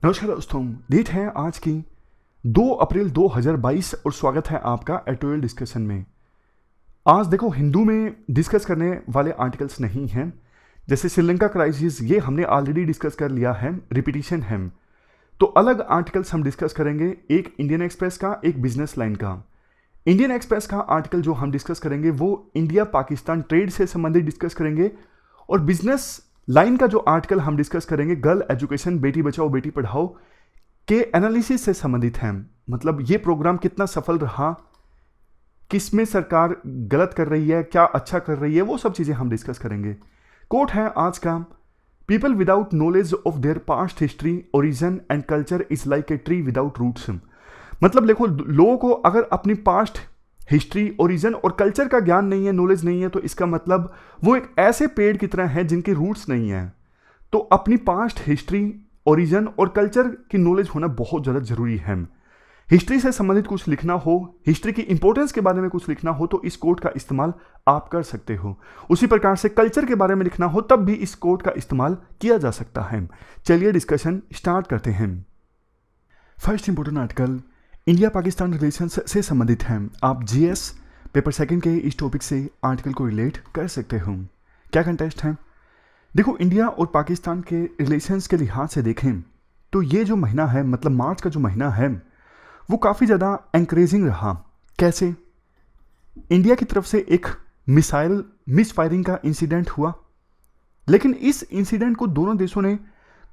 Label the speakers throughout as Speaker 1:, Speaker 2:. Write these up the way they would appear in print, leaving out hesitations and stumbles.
Speaker 1: नमस्कार दोस्तों, डेट है आज की 2 अप्रैल 2022 और स्वागत है आपका एडिटोरियल डिस्कशन में। आज देखो, हिंदू में डिस्कस करने वाले आर्टिकल्स नहीं हैं। जैसे श्रीलंका क्राइसिस, ये हमने ऑलरेडी डिस्कस कर लिया है, रिपीटिशन है। तो अलग आर्टिकल्स हम डिस्कस करेंगे, एक इंडियन एक्सप्रेस का, एक बिजनेस लाइन का। इंडियन एक्सप्रेस का आर्टिकल जो हम डिस्कस करेंगे वो इंडिया पाकिस्तान ट्रेड से संबंधित डिस्कस करेंगे, और बिजनेस लाइन का जो आर्टिकल हम डिस्कस करेंगे गर्ल एजुकेशन, बेटी बचाओ बेटी पढ़ाओ के एनालिसिस से संबंधित है। मतलब ये प्रोग्राम कितना सफल रहा, किसमें सरकार गलत कर रही है, क्या अच्छा कर रही है, वो सब चीज़ें हम डिस्कस करेंगे। कोट है आज का, people without knowledge of their past history, origin and culture is like a tree without roots. मतलब देखो, लोगों को अगर अपनी पास्ट हिस्ट्री, ओरिजिन और कल्चर का ज्ञान नहीं है, नॉलेज नहीं है, तो इसका मतलब वो एक ऐसे पेड़ की तरह है जिनके रूट्स नहीं है। तो अपनी पास्ट हिस्ट्री, ओरिजिन और कल्चर की नॉलेज होना बहुत ज़्यादा जरूरी है। हिस्ट्री से संबंधित कुछ लिखना हो, हिस्ट्री की इंपॉर्टेंस के बारे में कुछ लिखना हो, तो इस कोट का इस्तेमाल आप कर सकते हो। उसी प्रकार से कल्चर के बारे में लिखना हो तब भी इस कोट का इस्तेमाल किया जा सकता है। चलिए डिस्कशन स्टार्ट करते हैं। First important article India Pakistan relations से संबंधित है। आप जीएस पेपर सेकंड के इस टॉपिक से आर्टिकल को रिलेट कर सकते हो। क्या कंटेस्ट है? देखो, इंडिया और पाकिस्तान के रिलेशंस के लिहाज से देखें तो ये जो महीना है, मतलब मार्च का जो महीना है, वो काफ़ी ज़्यादा एनकरेजिंग रहा। कैसे? इंडिया की तरफ से एक मिसाइल मिसफायरिंग का इंसिडेंट हुआ, लेकिन इस इंसिडेंट को दोनों देशों ने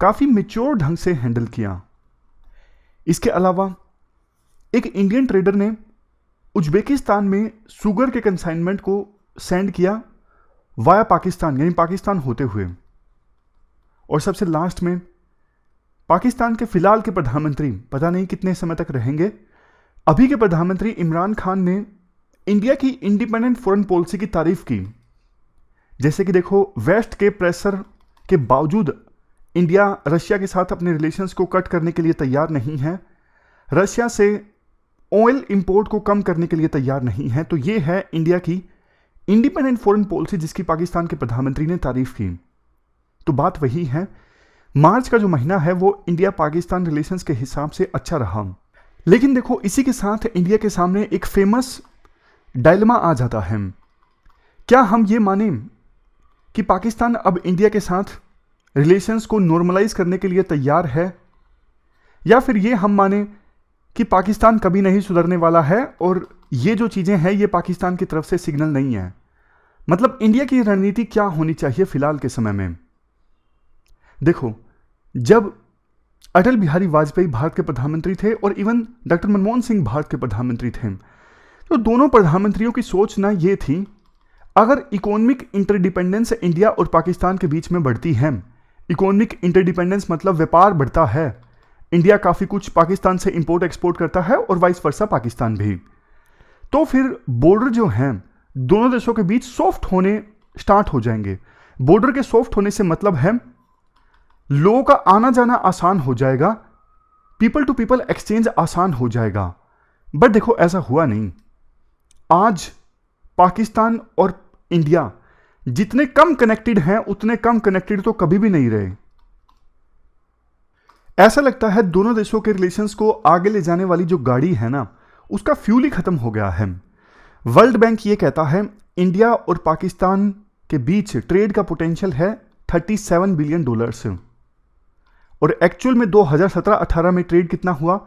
Speaker 1: काफ़ी मैच्योर ढंग से हैंडल किया। इसके अलावा एक इंडियन ट्रेडर ने उज्बेकिस्तान में शुगर के कंसाइनमेंट को सेंड किया वाया पाकिस्तान, यानी पाकिस्तान होते हुए। और सबसे लास्ट में पाकिस्तान के फिलहाल के प्रधानमंत्री, पता नहीं कितने समय तक रहेंगे, अभी के प्रधानमंत्री इमरान खान ने इंडिया की इंडिपेंडेंट फॉरेन पॉलिसी की तारीफ की। जैसे कि देखो, वेस्ट के प्रेशर के बावजूद इंडिया रशिया के साथ अपने रिलेशंस को कट करने के लिए तैयार नहीं है, रशिया से ऑयल इंपोर्ट को कम करने के लिए तैयार नहीं है। तो ये है इंडिया की इंडिपेंडेंट फॉरेन पॉलिसी जिसकी पाकिस्तान के प्रधानमंत्री ने तारीफ की। तो बात वही है, मार्च का जो महीना है वो इंडिया पाकिस्तान रिलेशंस के हिसाब से अच्छा रहा। लेकिन देखो, इसी के साथ इंडिया के सामने एक फेमस डायलेमा आ जाता है। क्या हम ये माने कि पाकिस्तान अब इंडिया के साथ रिलेशंस को नॉर्मलाइज करने के लिए तैयार है, या फिर ये हम माने कि पाकिस्तान कभी नहीं सुधरने वाला है और ये जो चीज़ें हैं ये पाकिस्तान की तरफ से सिग्नल नहीं है। मतलब इंडिया की रणनीति क्या होनी चाहिए फिलहाल के समय में? देखो, जब अटल बिहारी वाजपेयी भारत के प्रधानमंत्री थे और इवन डॉक्टर मनमोहन सिंह भारत के प्रधानमंत्री थे, तो दोनों प्रधानमंत्रियों की सोच ना ये थी, अगर इकोनॉमिक इंटरडिपेंडेंस इंडिया और पाकिस्तान के बीच में बढ़ती है, इकोनॉमिक इंटरडिपेंडेंस मतलब व्यापार बढ़ता है, इंडिया काफ़ी कुछ पाकिस्तान से इंपोर्ट एक्सपोर्ट करता है और वाइस वर्सा पाकिस्तान भी, तो फिर बॉर्डर जो हैं दोनों देशों के बीच सॉफ्ट होने स्टार्ट हो जाएंगे। बॉर्डर के सॉफ्ट होने से मतलब है लोगों का आना जाना आसान हो जाएगा, पीपल टू पीपल एक्सचेंज आसान हो जाएगा। बट देखो, ऐसा हुआ नहीं। आज पाकिस्तान और इंडिया जितने कम कनेक्टेड हैं उतने कम कनेक्टेड तो कभी भी नहीं रहे। ऐसा लगता है दोनों देशों के रिलेशंस को आगे ले जाने वाली जो गाड़ी है ना, उसका फ्यूल ही खत्म हो गया है। वर्ल्ड बैंक ये कहता है इंडिया और पाकिस्तान के बीच ट्रेड का पोटेंशियल है $37 बिलियन से, और एक्चुअल में 2017-18 में ट्रेड कितना हुआ?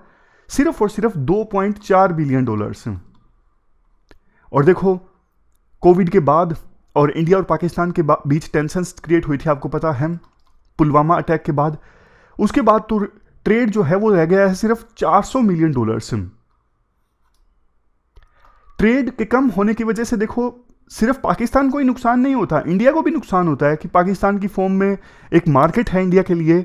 Speaker 1: सिर्फ और सिर्फ $2.4 बिलियन से। और देखो, कोविड के बाद और इंडिया और पाकिस्तान के बीच टेंशंस क्रिएट हुई थी, आपको पता है, पुलवामा अटैक के बाद। उसके बाद तो ट्रेड जो है वो रह गया है सिर्फ $400 मिलियन से। ट्रेड के कम होने की वजह से देखो, सिर्फ पाकिस्तान को ही नुकसान नहीं होता, इंडिया को भी नुकसान होता है कि पाकिस्तान की फॉर्म में एक मार्केट है इंडिया के लिए,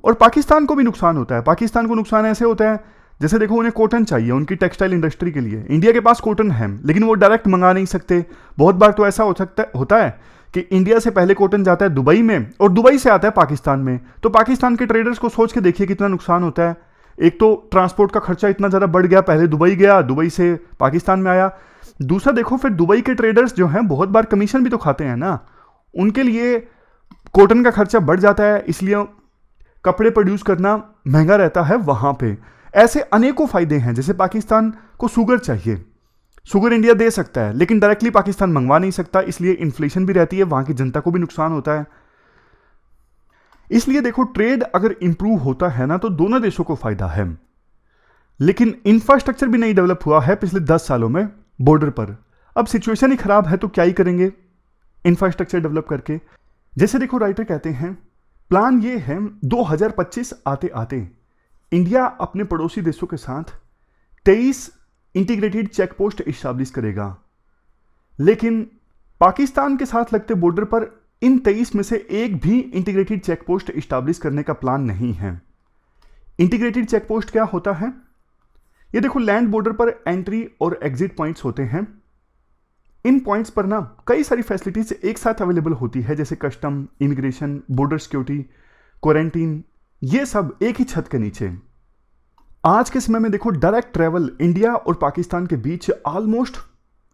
Speaker 1: और पाकिस्तान को भी नुकसान होता है। पाकिस्तान को नुकसान ऐसे होता है, जैसे देखो, उन्हें कॉटन चाहिए उनकी टेक्सटाइल इंडस्ट्री के लिए, इंडिया के पास कॉटन है लेकिन वो डायरेक्ट मंगा नहीं सकते। बहुत बार तो ऐसा होता है कि इंडिया से पहले कॉटन जाता है दुबई में और दुबई से आता है पाकिस्तान में। तो पाकिस्तान के ट्रेडर्स को सोच के देखिए कितना नुकसान होता है। एक तो ट्रांसपोर्ट का खर्चा इतना ज़्यादा बढ़ गया, पहले दुबई गया, दुबई से पाकिस्तान में आया। दूसरा देखो, फिर दुबई के ट्रेडर्स जो हैं बहुत बार कमीशन भी तो खाते हैं ना, उनके लिए कॉटन का खर्चा बढ़ जाता है, इसलिए कपड़े प्रोड्यूस करना महंगा रहता है वहां पे। ऐसे अनेकों फायदे हैं। जैसे पाकिस्तान को शुगर चाहिए, शुगर इंडिया दे सकता है, लेकिन डायरेक्टली पाकिस्तान मंगवा नहीं सकता, इसलिए इन्फ्लेशन भी रहती है, वहां की जनता को भी नुकसान होता है। इसलिए देखो, ट्रेड अगर इंप्रूव होता है ना तो दोनों देशों को फायदा है। लेकिन इंफ्रास्ट्रक्चर भी नहीं डेवलप हुआ है पिछले 10 सालों में बॉर्डर पर। अब सिचुएशन ही खराब है तो क्या ही करेंगे इंफ्रास्ट्रक्चर डेवलप करके। जैसे देखो, राइटर कहते हैं प्लान ये है 2025 आते आते इंडिया अपने पड़ोसी देशों के साथ 23 इंटीग्रेटेड चेक पोस्ट इस्टेब्लिश करेगा। लेकिन पाकिस्तान के साथ लगते बॉर्डर पर इन 23 में से एक भी इंटीग्रेटेड चेक पोस्ट इस्टेब्लिश करने का प्लान नहीं है। इंटीग्रेटेड चेक पोस्ट क्या होता है? ये देखो, लैंड बॉर्डर पर एंट्री और एग्जिट पॉइंट्स होते हैं। इन पॉइंट्स पर ना कई सारी फैसिलिटीज एक साथ अवेलेबल होती है, जैसे custom, immigration, border security, quarantine, ये सब एक ही छत के नीचे। आज के समय में देखो, डायरेक्ट ट्रैवल इंडिया और पाकिस्तान के बीच ऑलमोस्ट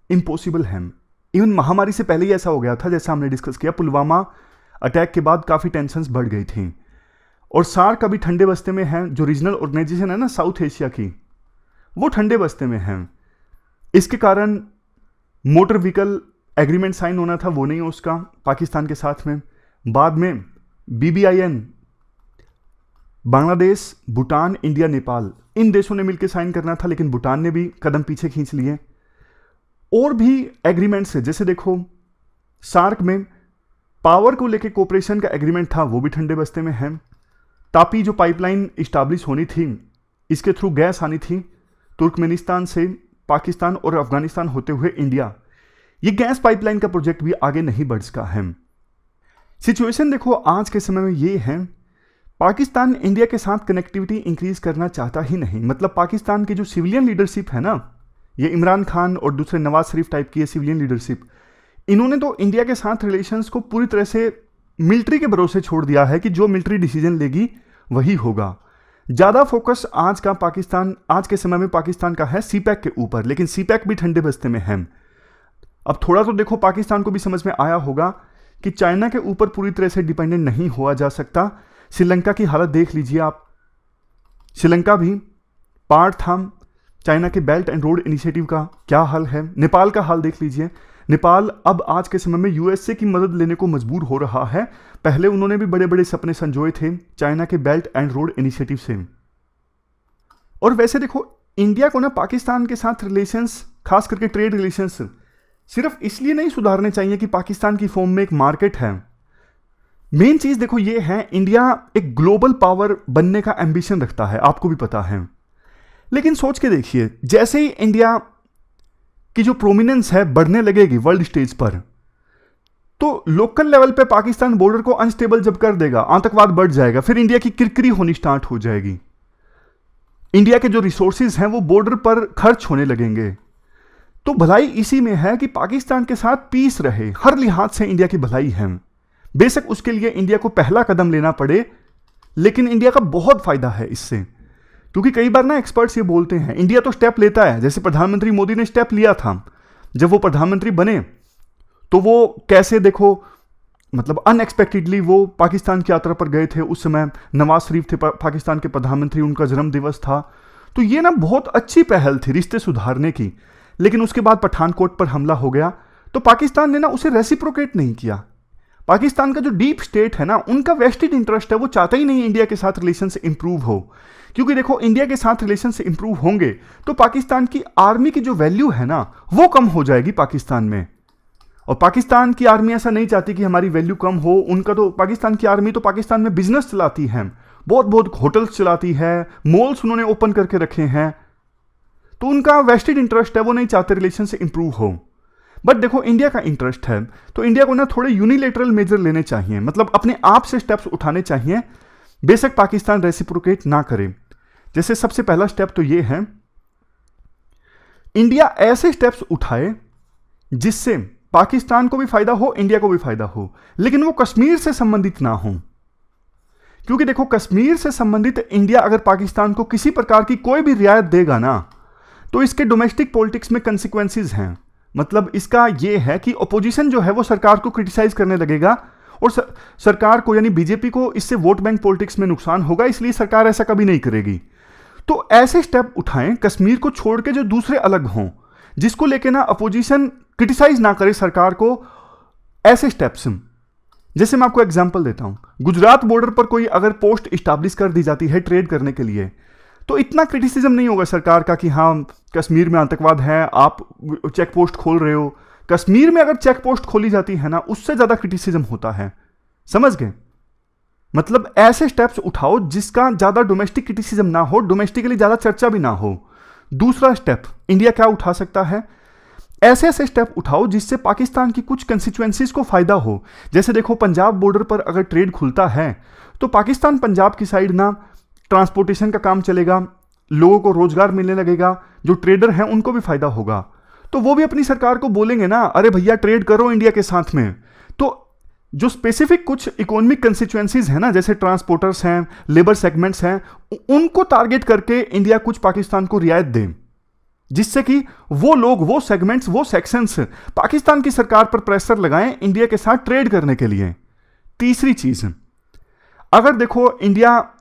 Speaker 1: इम्पॉसिबल है। इवन महामारी से पहले ही ऐसा हो गया था, जैसा हमने डिस्कस किया। पुलवामा अटैक के बाद काफ़ी टेंशन्स बढ़ गई थी। और सार्क अभी ठंडे बस्ते में है, जो रीजनल ऑर्गेनाइजेशन है ना साउथ एशिया की, वो ठंडे बस्ते में है। इसके कारण मोटर व्हीकल एग्रीमेंट साइन होना था, वो नहीं हो उसका पाकिस्तान के साथ में। बाद में BBIN बांग्लादेश, भूटान, इंडिया, नेपाल, इन देशों ने मिलकर साइन करना था, लेकिन भूटान ने भी कदम पीछे खींच लिए। और भी एग्रीमेंट्स है, जैसे देखो सार्क में पावर को लेकर कोऑपरेशन का एग्रीमेंट था, वो भी ठंडे बस्ते में है। तापी जो पाइपलाइन इस्टेब्लिश होनी थी, इसके थ्रू गैस आनी थी तुर्कमेनिस्तान से पाकिस्तान और अफगानिस्तान होते हुए इंडिया, ये गैस पाइपलाइन का प्रोजेक्ट भी आगे नहीं बढ़ सका है। सिचुएशन देखो आज के समय में ये है, पाकिस्तान इंडिया के साथ कनेक्टिविटी इंक्रीज करना चाहता ही नहीं। मतलब पाकिस्तान की जो सिविलियन लीडरशिप है ना, ये इमरान खान और दूसरे नवाज शरीफ टाइप की सिविलियन लीडरशिप, इन्होंने तो इंडिया के साथ रिलेशंस को पूरी तरह से मिलिट्री के भरोसे छोड़ दिया है कि जो मिलिट्री डिसीजन लेगी वही होगा। ज़्यादा फोकस आज के समय में पाकिस्तान का है CPEC के ऊपर, लेकिन CPEC भी ठंडे बस्ते में है। अब थोड़ा तो देखो पाकिस्तान को भी समझ में आया होगा कि चाइना के ऊपर पूरी तरह से डिपेंडेंट नहीं हुआ जा सकता। श्रीलंका की हालत देख लीजिए आप, श्रीलंका भी पार्ट था चाइना के बेल्ट एंड रोड इनिशिएटिव का, क्या हाल है। नेपाल का हाल देख लीजिए, नेपाल अब आज के समय में USA की मदद लेने को मजबूर हो रहा है। पहले उन्होंने भी बड़े बड़े सपने संजोए थे चाइना के बेल्ट एंड रोड इनिशिएटिव से। और वैसे देखो, इंडिया को ना पाकिस्तान के साथ रिलेशंस, खास करके ट्रेड रिलेशंस, सिर्फ इसलिए नहीं सुधारने चाहिए कि पाकिस्तान की फॉर्म में एक मार्केट है। मेन चीज देखो ये है, इंडिया एक ग्लोबल पावर बनने का एम्बिशन रखता है, आपको भी पता है। लेकिन सोच के देखिए, जैसे ही इंडिया की जो प्रोमिनेंस है बढ़ने लगेगी वर्ल्ड स्टेज पर, तो लोकल लेवल पे पाकिस्तान बॉर्डर को अनस्टेबल जब कर देगा, आतंकवाद बढ़ जाएगा, फिर इंडिया की किरकिरी होनी स्टार्ट हो जाएगी। इंडिया के जो रिसोर्सेज हैं वो बॉर्डर पर खर्च होने लगेंगे। तो भलाई इसी में है कि पाकिस्तान के साथ पीस रहे, हर लिहाज से इंडिया की भलाई है। बेशक उसके लिए इंडिया को पहला कदम लेना पड़े, लेकिन इंडिया का बहुत फायदा है इससे। क्योंकि कई बार ना एक्सपर्ट्स ये बोलते हैं इंडिया तो स्टेप लेता है, जैसे प्रधानमंत्री मोदी ने स्टेप लिया था जब वो प्रधानमंत्री बने, तो वो कैसे देखो मतलब अनएक्सपेक्टेडली वो पाकिस्तान की यात्रा पर गए थे। उस समय नवाज शरीफ थे पाकिस्तान के प्रधानमंत्री, उनका जन्म दिवस था। तो ये ना बहुत अच्छी पहल थी रिश्ते सुधारने की। लेकिन उसके बाद पठानकोट पर हमला हो गया, तो पाकिस्तान ने ना उसे रेसिप्रोकेट नहीं किया। पाकिस्तान का जो डीप स्टेट है ना, उनका वेस्टेड इंटरेस्ट है, वो चाहता ही नहीं इंडिया के साथ रिलेशंस इंप्रूव हो। क्योंकि देखो, इंडिया के साथ रिलेशंस इंप्रूव होंगे तो पाकिस्तान की आर्मी की जो वैल्यू है ना, वो कम हो जाएगी पाकिस्तान में। और पाकिस्तान की आर्मी ऐसा नहीं चाहती कि हमारी वैल्यू कम हो। उनका तो पाकिस्तान की आर्मी तो पाकिस्तान में बिजनेस चलाती है, बहुत बहुत होटल्स चलाती है, मॉल्स उन्होंने ओपन करके रखे हैं। तो उनका वेस्टेड इंटरेस्ट है, वो नहीं चाहते रिलेशन से इंप्रूव हो। बट देखो, इंडिया का इंटरेस्ट है, तो इंडिया को ना थोड़े यूनिलेटरल मेजर लेने चाहिए, मतलब अपने आप से स्टेप्स उठाने चाहिए, बेशक पाकिस्तान रेसिप्रोकेट ना करे। जैसे सबसे पहला स्टेप तो ये है, इंडिया ऐसे स्टेप्स उठाए जिससे पाकिस्तान को भी फायदा हो, इंडिया को भी फायदा हो, लेकिन वो कश्मीर से संबंधित ना हो। क्योंकि देखो, कश्मीर से संबंधित इंडिया अगर पाकिस्तान को किसी प्रकार की कोई भी रियायत देगा ना, तो इसके डोमेस्टिक पॉलिटिक्स में कंसिक्वेंसेस हैं। मतलब इसका यह है कि ओपोजिशन जो है वो सरकार को क्रिटिसाइज करने लगेगा और सरकार को यानी बीजेपी को इससे वोट बैंक पॉलिटिक्स में नुकसान होगा, इसलिए सरकार ऐसा कभी नहीं करेगी। तो ऐसे स्टेप उठाएं कश्मीर को छोड़ के जो दूसरे अलग हों, जिसको लेके ना अपोजिशन क्रिटिसाइज ना करे सरकार को। ऐसे स्टेप्स जैसे मैं आपको एग्जांपल देता हूं, गुजरात बॉर्डर पर कोई अगर पोस्ट इस्टेब्लिश कर दी जाती है ट्रेड करने के लिए, तो इतना क्रिटिसिज्म नहीं होगा सरकार का कि हाँ कश्मीर में आतंकवाद है, आप चेक पोस्ट खोल रहे हो। कश्मीर में अगर चेक पोस्ट खोली जाती है ना, उससे ज्यादा क्रिटिसिज्म होता है। समझ गए? मतलब ऐसे स्टेप्स उठाओ जिसका ज्यादा डोमेस्टिक क्रिटिसिज्म ना हो, डोमेस्टिकली ज्यादा चर्चा भी ना हो। दूसरा स्टेप इंडिया क्या उठा सकता है? ऐसे ऐसे स्टेप उठाओ जिससे पाकिस्तान की कुछ कंस्टिट्यूएंसीज को फायदा हो। जैसे देखो, पंजाब बॉर्डर पर अगर ट्रेड खुलता है तो पाकिस्तान पंजाब की साइड ना ट्रांसपोर्टेशन का काम चलेगा, लोगों को रोजगार मिलने लगेगा, जो ट्रेडर हैं उनको भी फायदा होगा। तो वो भी अपनी सरकार को बोलेंगे ना, अरे भैया ट्रेड करो इंडिया के साथ में। तो जो स्पेसिफिक कुछ इकोनॉमिक कंस्टिट्यूएंसीज हैं ना, जैसे ट्रांसपोर्टर्स हैं, लेबर सेगमेंट्स हैं, उनको टारगेट करके इंडिया कुछ पाकिस्तान को रियायत दे, जिससे कि वो लोग, वो सेगमेंट्स, वो सेक्शंस पाकिस्तान की सरकार पर प्रेशर लगाएं इंडिया के साथ ट्रेड करने के लिए। तीसरी चीज, अगर देखो इंडिया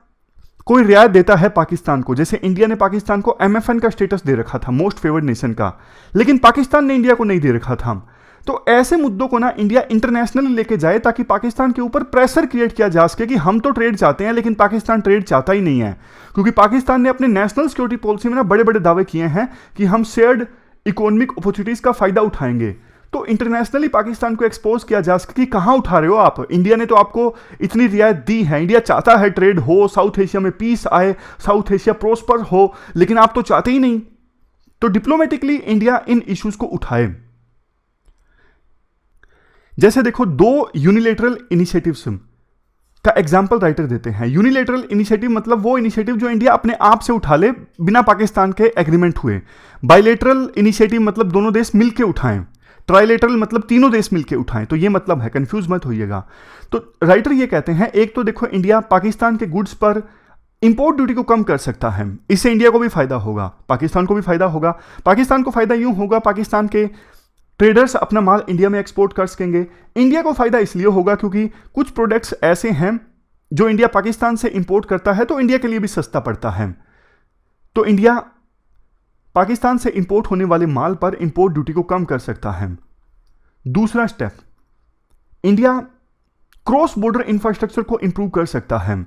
Speaker 1: कोई रियायत देता है पाकिस्तान को, जैसे इंडिया ने पाकिस्तान को MFN का स्टेटस दे रखा था, मोस्ट फेवर्ड नेशन का, लेकिन पाकिस्तान ने इंडिया को नहीं दे रखा था। तो ऐसे मुद्दों को ना इंडिया इंटरनेशनली लेके जाए ताकि पाकिस्तान के ऊपर प्रेशर क्रिएट किया जा सके कि हम तो ट्रेड चाहते हैं लेकिन पाकिस्तान ट्रेड चाहता ही नहीं है। क्योंकि पाकिस्तान ने अपने नेशनल सिक्योरिटी पॉलिसी में ना बड़े बड़े दावे किए हैं कि हम शेयर्ड इकोनॉमिक अपॉर्चुनिटीज का फायदा उठाएंगे। तो इंटरनेशनली पाकिस्तान को एक्सपोज किया जा सके कि कहां उठा रहे हो आप, इंडिया ने तो आपको इतनी रियायत दी है, इंडिया चाहता है ट्रेड हो, साउथ एशिया में पीस आए, साउथ एशिया प्रोस्पर हो, लेकिन आप तो चाहते ही नहीं। तो डिप्लोमेटिकली इंडिया इन इश्यूज को उठाए। जैसे देखो, 2 यूनिलेटरल इनिशिएटिव्स का एग्जाम्पल राइटर देते हैं। यूनिलेटरल इनिशिएटिव मतलब वो इनिशिएटिव जो इंडिया अपने आप से उठा ले बिना पाकिस्तान के एग्रीमेंट हुए। बाइलेटरल इनिशिएटिव मतलब दोनों देश मिलकर उठाएं। ट्राइलेटरल मतलब तीनों देश मिलकर उठाएं। तो ये मतलब है, कंफ्यूज मत होइएगा। तो राइटर ये कहते हैं, एक तो देखो इंडिया पाकिस्तान के गुड्स पर इंपोर्ट ड्यूटी को कम कर सकता है, इससे इंडिया को भी फायदा होगा, पाकिस्तान को भी फायदा होगा। पाकिस्तान को फायदा यूं होगा, पाकिस्तान के ट्रेडर्स अपना माल इंडिया में एक्सपोर्ट कर सकेंगे। इंडिया को फायदा इसलिए होगा क्योंकि कुछ प्रोडक्ट्स ऐसे हैं जो इंडिया पाकिस्तान से इंपोर्ट करता है तो इंडिया के लिए भी सस्ता पड़ता है। तो इंडिया पाकिस्तान से इंपोर्ट होने वाले माल पर इंपोर्ट ड्यूटी को कम कर सकता है। दूसरा step, India cross border infrastructure को इंप्रूव कर सकता है।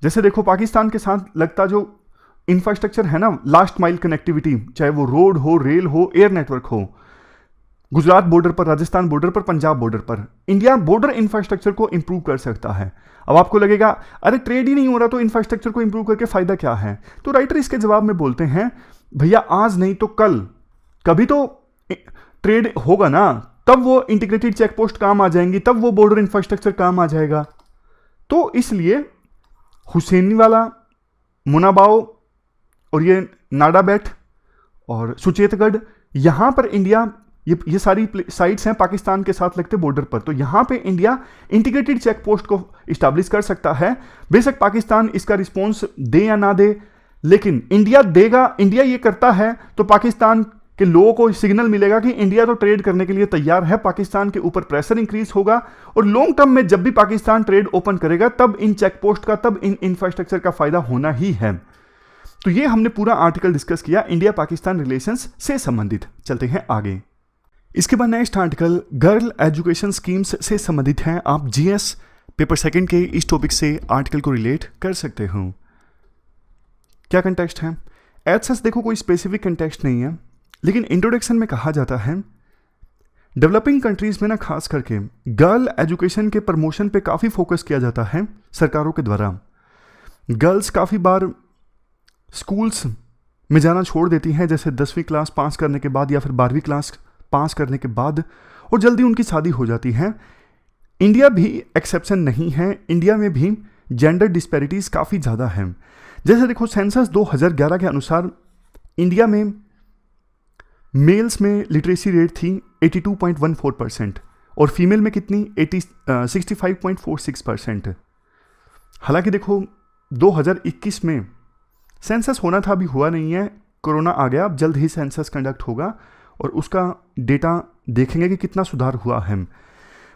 Speaker 1: जैसे देखो, पाकिस्तान के साथ लगता जो इंफ्रास्ट्रक्चर है ना, लास्ट माइल कनेक्टिविटी, चाहे वो रोड हो, रेल हो, एयर नेटवर्क हो, गुजरात बॉर्डर पर, राजस्थान बॉर्डर पर, पंजाब बॉर्डर पर, इंडिया बॉर्डर इंफ्रास्ट्रक्चर को इंप्रूव कर सकता है। अब आपको लगेगा अरे ट्रेड ही नहीं हो रहा तो इंफ्रास्ट्रक्चर को इंप्रूव करके फायदा क्या है? तो राइटर इसके जवाब में बोलते हैं, भैया आज नहीं तो कल कभी तो ट्रेड होगा ना, तब वो इंटीग्रेटेड चेक पोस्ट काम आ जाएंगी, तब वो बॉर्डर इंफ्रास्ट्रक्चर काम आ जाएगा। तो इसलिए हुसैनीवाला, मुनाबाव और ये नाडाबेट और सुचेतगढ़, यहां पर इंडिया, ये सारी साइट्स हैं पाकिस्तान के साथ लगते बॉर्डर पर, तो यहां पे इंडिया इंटीग्रेटेड चेक पोस्ट को इस्टेब्लिश कर सकता है। बेशक पाकिस्तान इसका रिस्पॉन्स दे या ना दे, लेकिन इंडिया देगा। इंडिया ये करता है तो पाकिस्तान के लोगों को सिग्नल मिलेगा कि इंडिया तो ट्रेड करने के लिए तैयार है, पाकिस्तान के ऊपर प्रेशर इंक्रीज होगा, और लॉन्ग टर्म में जब भी पाकिस्तान ट्रेड ओपन करेगा तब इन चेक पोस्ट का, तब इन इंफ्रास्ट्रक्चर का फायदा होना ही है। तो ये हमने पूरा आर्टिकल डिस्कस किया इंडिया पाकिस्तान रिलेशंस से संबंधित। चलते हैं आगे। इसके बाद next article girl education schemes से संबंधित है। आप GS पेपर सेकंड के इस टॉपिक से आर्टिकल को रिलेट कर सकते हो। क्या कंटेक्स्ट है? एज सच देखो कोई स्पेसिफिक कंटेक्स्ट नहीं है, लेकिन इंट्रोडक्शन में कहा जाता है डेवलपिंग कंट्रीज में ना खास करके गर्ल एजुकेशन के प्रमोशन पे काफ़ी फोकस किया जाता है सरकारों के द्वारा। गर्ल्स काफ़ी बार स्कूल्स में जाना छोड़ देती हैं, जैसे 10वीं क्लास पास करने के बाद या फिर 12वीं क्लास पास करने के बाद, और जल्दी उनकी शादी हो जाती है। इंडिया भी एक्सेप्शन नहीं है, इंडिया में भी जेंडर डिस्पैरिटीज़ काफ़ी ज़्यादा है। जैसे देखो, सेंसस 2011 के अनुसार इंडिया में मेल्स में लिटरेसी रेट थी 82.14% और फीमेल में कितनी 65.46%। हालांकि देखो 2021 में सेंसस होना था, अभी हुआ नहीं है, कोरोना आ गया, अब जल्द ही सेंसस कंडक्ट होगा और उसका डेटा देखेंगे कि कितना सुधार हुआ है।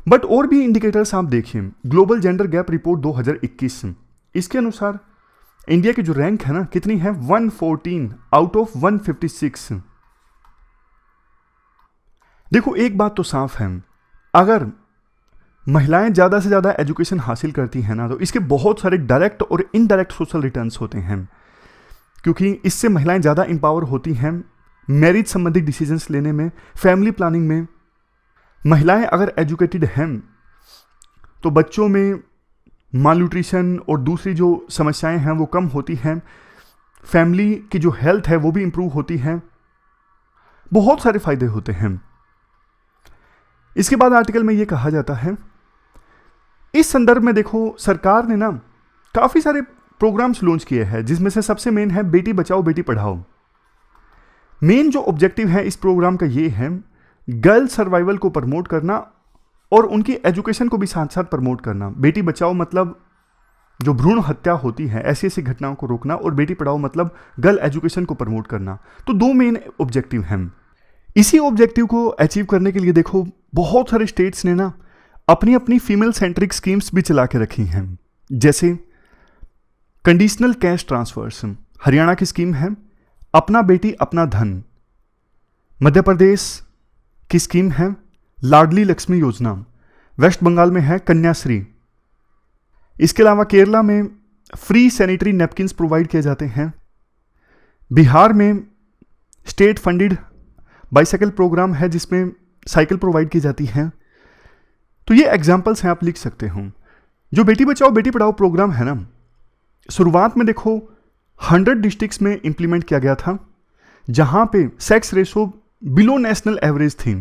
Speaker 1: बट और भी इंडिकेटर्स आप देखिए, ग्लोबल जेंडर गैप रिपोर्ट 2021, इसके अनुसार इंडिया की जो रैंक है ना कितनी है, 114 आउट ऑफ 156। देखो एक बात तो साफ है, अगर महिलाएं ज़्यादा से ज़्यादा एजुकेशन हासिल करती हैं ना तो इसके बहुत सारे डायरेक्ट और इनडायरेक्ट सोशल रिटर्न्स होते हैं, क्योंकि इससे महिलाएं ज़्यादा एम्पावर होती हैं मैरिज संबंधित डिसीजंस लेने में, फैमिली प्लानिंग में। महिलाएं अगर एजुकेटेड हैं तो बच्चों में मालन्यूट्रिशन और दूसरी जो समस्याएं हैं वो कम होती हैं, फैमिली की जो हेल्थ है वो भी इंप्रूव होती है, बहुत सारे फायदे होते हैं। इसके बाद आर्टिकल में ये कहा जाता है, इस संदर्भ में देखो सरकार ने ना काफ़ी सारे प्रोग्राम्स लॉन्च किए हैं, जिसमें से सबसे मेन है बेटी बचाओ बेटी पढ़ाओ। मेन जो ऑब्जेक्टिव है इस प्रोग्राम का ये है गर्ल सर्वाइवल को प्रमोट करना और उनकी एजुकेशन को भी साथ साथ प्रमोट करना। बेटी बचाओ मतलब जो भ्रूण हत्या होती है ऐसी ऐसी घटनाओं को रोकना, और बेटी पढ़ाओ मतलब गर्ल एजुकेशन को प्रमोट करना। तो दो मेन ऑब्जेक्टिव हैं। इसी ऑब्जेक्टिव को अचीव करने के लिए देखो बहुत सारे स्टेट्स ने ना अपनी अपनी फीमेल सेंट्रिक स्कीम्स भी चला के रखी हैं, जैसे कंडीशनल कैश ट्रांसफर्स हरियाणा की स्कीम है, अपना बेटी अपना धन मध्य प्रदेश की स्कीम है, लाडली लक्ष्मी योजना वेस्ट बंगाल में है, कन्याश्री। इसके अलावा केरला में फ्री सैनिटरी नैपकिन्स प्रोवाइड किए जाते हैं, बिहार में स्टेट फंडेड बाइसाइकिल प्रोग्राम है जिसमें साइकिल प्रोवाइड की जाती है। तो ये एग्जाम्पल्स हैं, आप लिख सकते हो। जो बेटी बचाओ बेटी पढ़ाओ प्रोग्राम है ना, शुरुआत में देखो 100 डिस्ट्रिक्ट्स में इंप्लीमेंट किया गया था, जहां पे sex ratio below national average थी।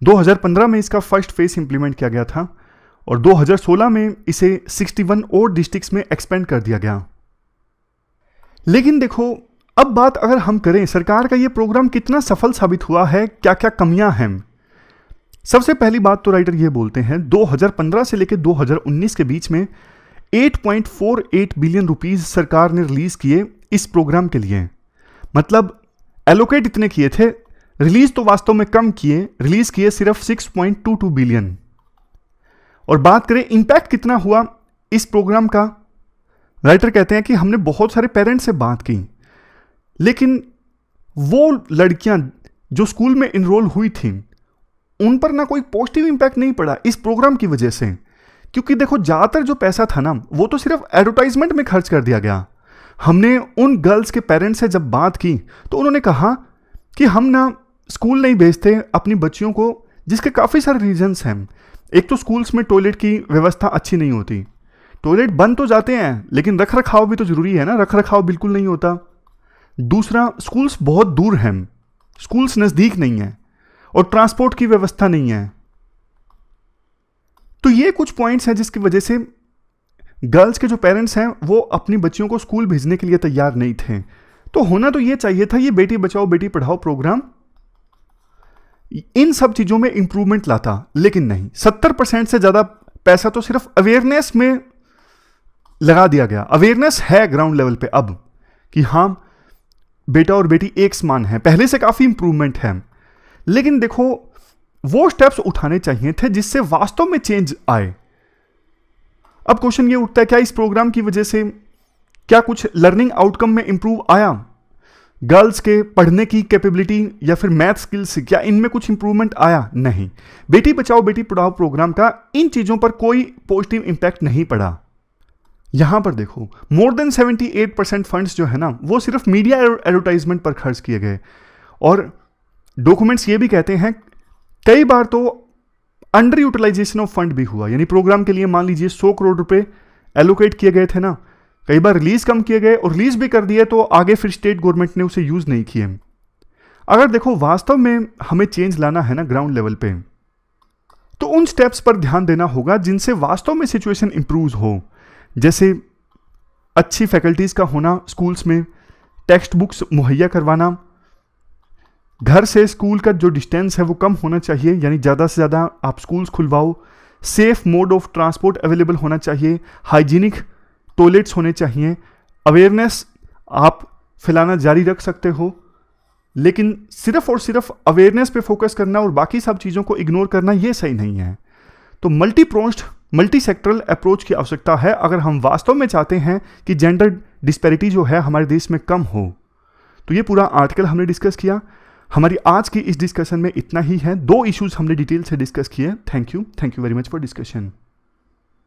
Speaker 1: 2015 में इसका फर्स्ट फेज इंप्लीमेंट किया गया था और 2016 में इसे 61 और डिस्ट्रिक्ट्स में एक्सपेंड कर दिया गया। लेकिन देखो अब बात अगर हम करें सरकार का ये प्रोग्राम कितना सफल साबित हुआ है, क्या क्या कमियां हैं। सबसे पहली बात तो राइटर ये बोलते हैं 2015 से लेकर 2019 के बीच में 8.48 बिलियन रुपीस सरकार ने रिलीज किए इस प्रोग्राम के लिए। मतलब एलोकेट इतने किए थे, रिलीज तो वास्तव में कम किए, रिलीज किए सिर्फ 6.22 बिलियन। और बात करें इंपैक्ट कितना हुआ इस प्रोग्राम का, राइटर कहते हैं कि हमने बहुत सारे पेरेंट्स से बात की, लेकिन वो लड़कियां जो स्कूल में इनरोल हुई थी उन पर ना कोई पॉजिटिव इंपैक्ट नहीं पड़ा इस प्रोग्राम की वजह से। क्योंकि देखो ज़्यादातर जो पैसा था ना वो तो सिर्फ एडवर्टाइजमेंट में खर्च कर दिया गया। हमने उन गर्ल्स के पेरेंट्स से जब बात की तो उन्होंने कहा कि हम ना स्कूल नहीं भेजते अपनी बच्चियों को, जिसके काफ़ी सारे रीजंस हैं। एक तो स्कूल्स में टॉयलेट की व्यवस्था अच्छी नहीं होती, टॉयलेट बन तो जाते हैं लेकिन रख रखाव भी तो ज़रूरी है ना, रख रखाव बिल्कुल नहीं होता। दूसरा, स्कूल्स बहुत दूर हैं, स्कूल्स नज़दीक नहीं हैं, और ट्रांसपोर्ट की व्यवस्था नहीं है। तो ये कुछ पॉइंट्स हैं जिसकी वजह से गर्ल्स के जो पेरेंट्स हैं वो अपनी बच्चियों को स्कूल भेजने के लिए तैयार नहीं थे। तो होना तो ये चाहिए था, ये बेटी बचाओ बेटी पढ़ाओ प्रोग्राम इन सब चीज़ों में इंप्रूवमेंट लाता, लेकिन नहीं। 70% से ज़्यादा पैसा तो सिर्फ अवेयरनेस में लगा दिया गया। अवेयरनेस है ग्राउंड लेवल पे अब कि हाँ बेटा और बेटी एक समान है, पहले से काफ़ी इंप्रूवमेंट है। लेकिन देखो वो स्टेप्स उठाने चाहिए थे जिससे वास्तव में चेंज आए। अब क्वेश्चन ये उठता है क्या इस प्रोग्राम की वजह से क्या कुछ लर्निंग आउटकम में इंप्रूव आया, गर्ल्स के पढ़ने की कैपेबिलिटी या फिर मैथ स्किल्स, क्या इनमें कुछ इंप्रूवमेंट आया? नहीं। बेटी बचाओ बेटी पढ़ाओ प्रोग्राम का इन चीज़ों पर कोई पॉजिटिव इंपैक्ट नहीं पड़ा। यहां पर देखो मोर देन 78% फंड्स जो है ना वो सिर्फ मीडिया एडवर्टाइजमेंट पर खर्च किए गए। और डॉक्यूमेंट्स ये भी कहते हैं कई बार तो अंडर यूटिलाइजेशन ऑफ फंड भी हुआ, यानी प्रोग्राम के लिए मान लीजिए 100 करोड़ रुपए एलोकेट किए गए थे ना, कई बार रिलीज कम किए गए और रिलीज भी कर दिए तो आगे फिर स्टेट गवर्नमेंट ने उसे यूज नहीं किए। अगर देखो वास्तव में हमें चेंज लाना है ना ग्राउंड लेवल पे, तो उन स्टेप्स पर ध्यान देना होगा जिनसे वास्तव में सिचुएशन इंप्रूव हो। जैसे अच्छी फैकल्टीज का होना स्कूल्स में, टेक्स्ट बुक्स मुहैया करवाना, घर से स्कूल का जो डिस्टेंस है वो कम होना चाहिए, यानी ज़्यादा से ज़्यादा आप स्कूल्स खुलवाओ, safe mode of transport available होना चाहिए, हाइजीनिक टॉयलेट्स होने चाहिए। अवेयरनेस आप फैलाना जारी रख सकते हो, लेकिन सिर्फ और सिर्फ अवेयरनेस पे फोकस करना और बाकी सब चीज़ों को इग्नोर करना ये सही नहीं है। तो मल्टी प्रोस्ट मल्टी सेक्टरल अप्रोच की आवश्यकता है अगर हम वास्तव में चाहते हैं कि जेंडर डिस्पैरिटी जो है हमारे देश में कम हो। तो ये पूरा आर्टिकल हमने डिस्कस किया। हमारी आज की इस डिस्कशन में इतना ही है। 2 इश्यूज हमने डिटेल से डिस्कस किए। Thank you very much for discussion.